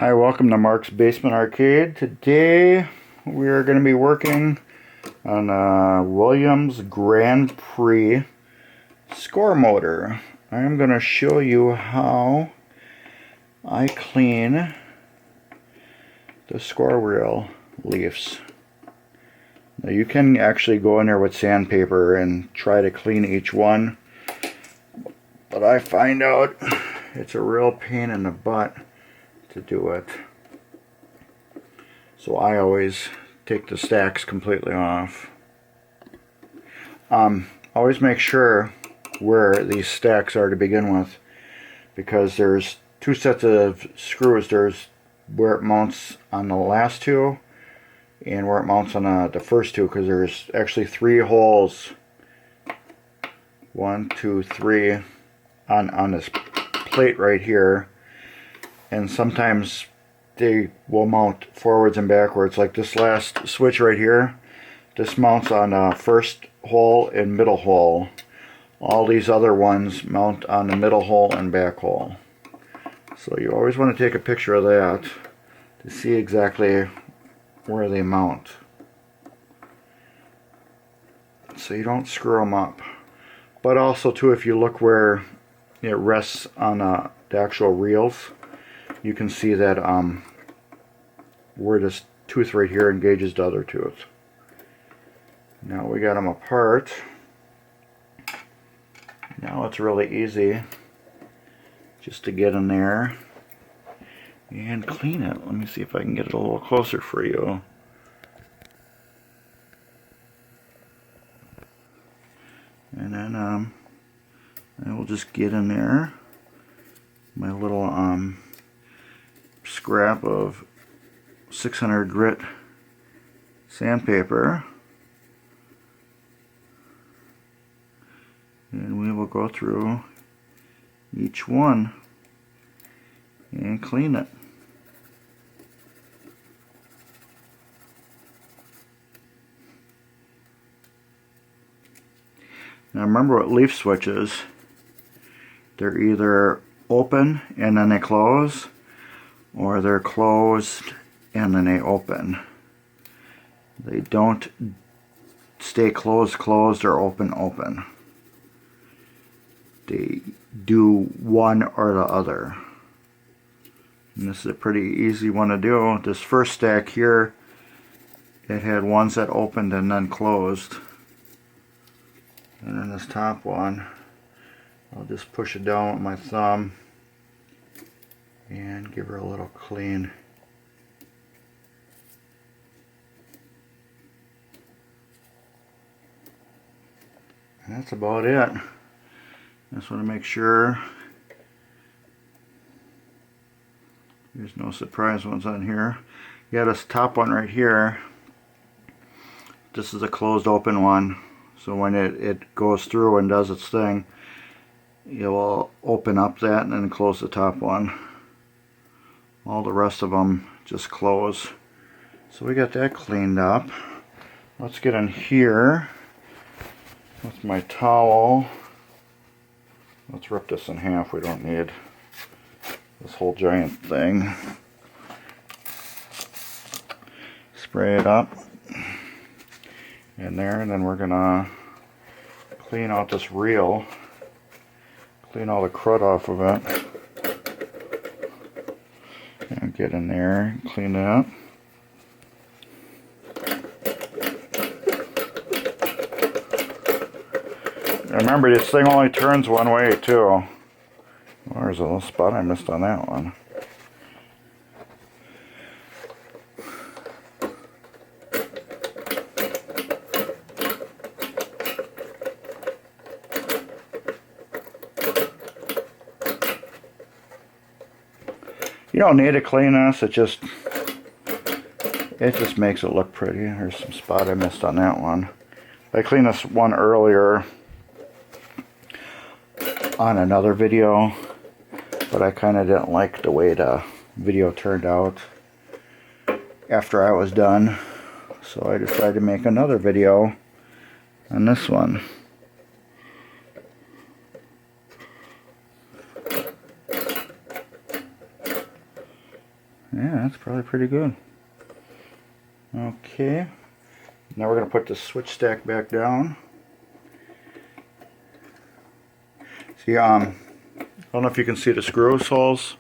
Hi, welcome to Mark's Basement Arcade. Today we are going to be working on a Williams Grand Prix score motor. I'm going to show you how I clean the score wheel leaves. Now you can actually go in there with sandpaper and try to clean each one, but I find out it's a real pain in the butt to do it. So I always take the stacks completely off. Always make sure where these stacks are to begin with, because there's two sets of screws. There's where it mounts on the last two and where it mounts on the first two, because there's actually 3 holes, 1, 2, 3 on this plate right here. And sometimes they will mount forwards and backwards. Like this last switch right here, this mounts on first hole and middle hole. All these other ones mount on the middle hole and back hole. So you always want to take a picture of that to see exactly where they mount, so you don't screw them up. But also too, if you look where it rests on the actual reels, you can see that where this tooth right here engages the other tooth. Now we got them apart. Now it's really easy just to get in there and clean it. Let me see if I can get it a little closer for you. And then I will just get in there my little scrap of 600 grit sandpaper, and we will go through each one and clean it. Now remember, what leaf switches, they're either open and then they close, or they're closed and then they open. They don't stay closed or open. They do one or the other. And this is a pretty easy one to do. This first stack here, it had ones that opened and then closed. And then this top one, I'll just push it down with my thumb and give her a little clean. And that's about it. Just want to make sure there's no surprise ones on here. Yeah, this top one right here, this is a closed open one. So when it goes through and does its thing, it will open up that and then close the top one. All the rest of them just close. So we got that cleaned up. Let's get in here with my towel. Let's rip this in half. We don't need this whole giant thing. Spray it up in there, and then we're gonna clean out this reel, clean all the crud off of it, and get in there and clean that. Remember, this thing only turns one way too. Oh, there's a little spot I missed on that one. You don't need to clean this, it just makes it look pretty. There's some spot I missed on that one. I cleaned this one earlier on another video, but I kind of didn't like the way the video turned out after I was done, so I decided to make another video on this one. Yeah, that's probably pretty good. Okay, now we're going to put the switch stack back down. See, I don't know if you can see the screw holes.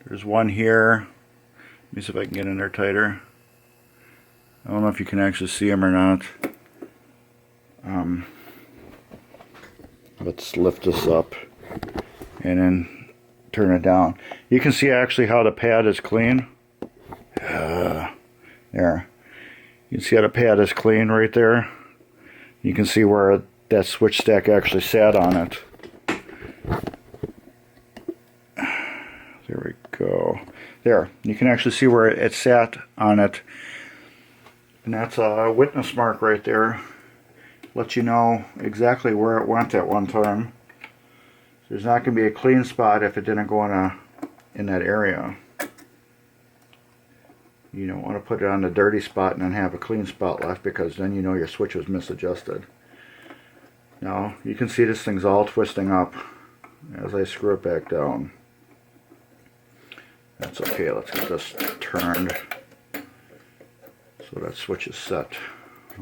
There's one here. Let me see if I can get in there tighter. I don't know if you can actually see them or not. Let's lift this up and then turn it down. You can see actually how the pad is clean. There. You can see how the pad is clean right there. You can see where that switch stack actually sat on it. There we go. There. You can actually see where it sat on it. And that's a witness mark right there. Let you know exactly where it went at one time. There's not going to be a clean spot if it didn't go in that area. You don't want to put it on the dirty spot and then have a clean spot left, because then you know your switch was misadjusted. Now you can see this thing's all twisting up as I screw it back down. That's okay. Let's get this turned so that switch is set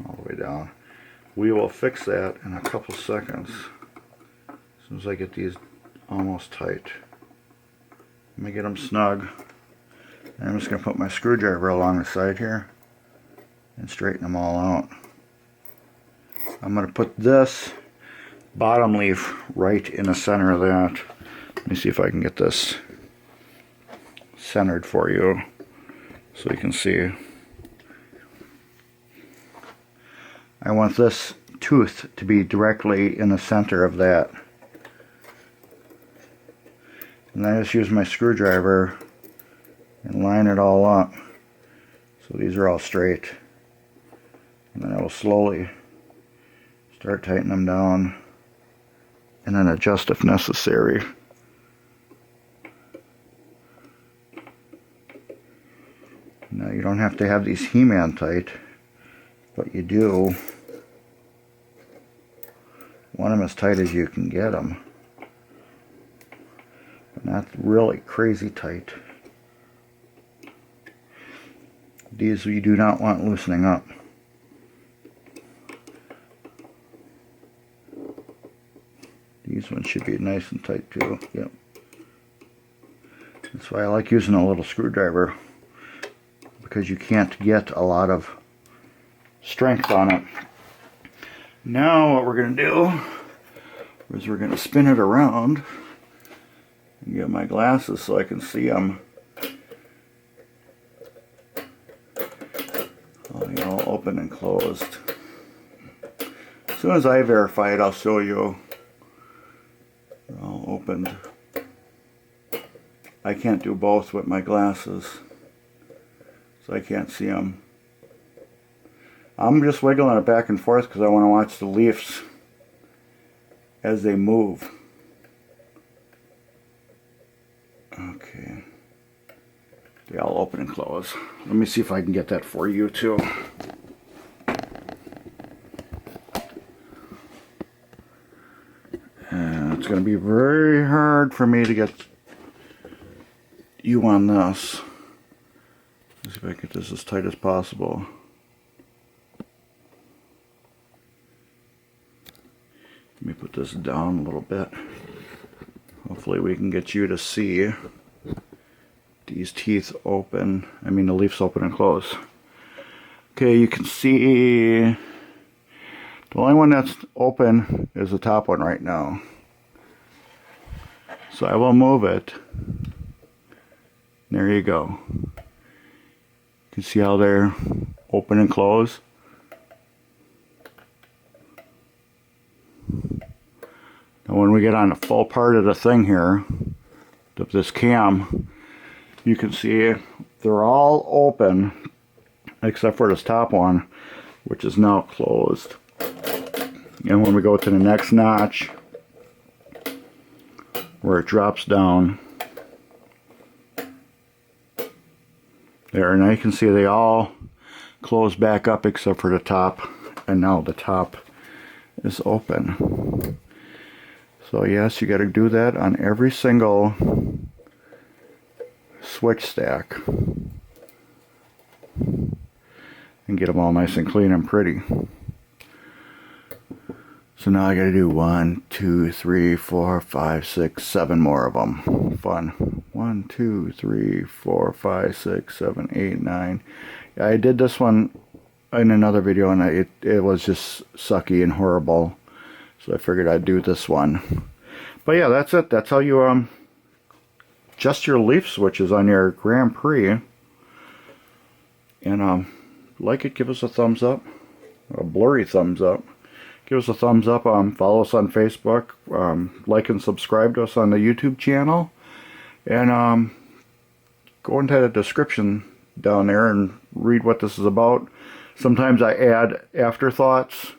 all the way down. We will fix that in a couple seconds as soon as I get these almost tight. Let me get them snug. And I'm just going to put my screwdriver along the side here and straighten them all out. I'm going to put this bottom leaf right in the center of that. Let me see if I can get this centered for you so you can see. I want this tooth to be directly in the center of that. And I just use my screwdriver and line it all up so these are all straight. And then I will slowly start tightening them down and then adjust if necessary. Now you don't have to have these He-Man tight, but you do want them as tight as you can get them, but not really crazy tight. These you do not want loosening up. These ones should be nice and tight too. Yep. That's why I like using a little screwdriver, because you can't get a lot of strength on it. Now what we're going to do is we're going to spin it around and get my glasses so I can see them. All open and closed. As soon as I verify it, I'll show you. They're all opened. I can't do both with my glasses, so I can't see them. I'm just wiggling it back and forth because I want to watch the leaves as they move. Okay. They all open and close. Let me see if I can get that for you too. And it's going to be very hard for me to get you on this. Let's see if I can get this as tight as possible. Let me put this down a little bit. Hopefully we can get you to see these teeth open. I mean the leaves open and close. Okay, you can see the only one that's open is the top one right now. So I will move it. There you go. You can see how they're open and close. Now when we get on the full part of the thing here, of this cam, you can see they're all open except for this top one, which is now closed. And when we go to the next notch, where it drops down, there, now you can see they all close back up except for the top, and now the top is open. So yes, you got to do that on every single switch stack and get them all nice and clean and pretty. So now I gotta do 1, 2, 3, 4, 5, 6, 7 more of them. Fun. 1, 2, 3, 4, 5, 6, 7, 8, 9. I did this one in another video and it was just sucky and horrible. So I figured I'd do this one. But yeah, that's it. That's how you adjust your leaf switches on your Grand Prix. And like it, give us a thumbs up. A blurry thumbs up. Give us a thumbs up. Follow us on Facebook. Like and subscribe to us on the YouTube channel. And go into the description down there and read what this is about. Sometimes I add afterthoughts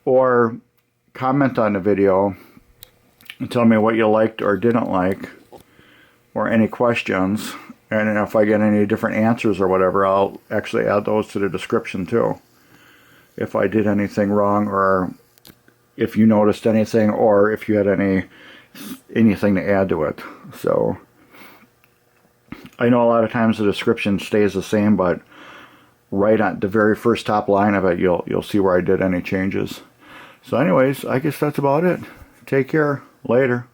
or comment on the video and tell me what you liked or didn't like or any questions. And if I get any different answers or whatever, I'll actually add those to the description too. If I did anything wrong, or if you noticed anything, or if you had anything to add to it. So I know a lot of times the description stays the same, but right on the very first top line of it, you'll see where I did any changes. So anyways, I guess that's about it. Take care. Later.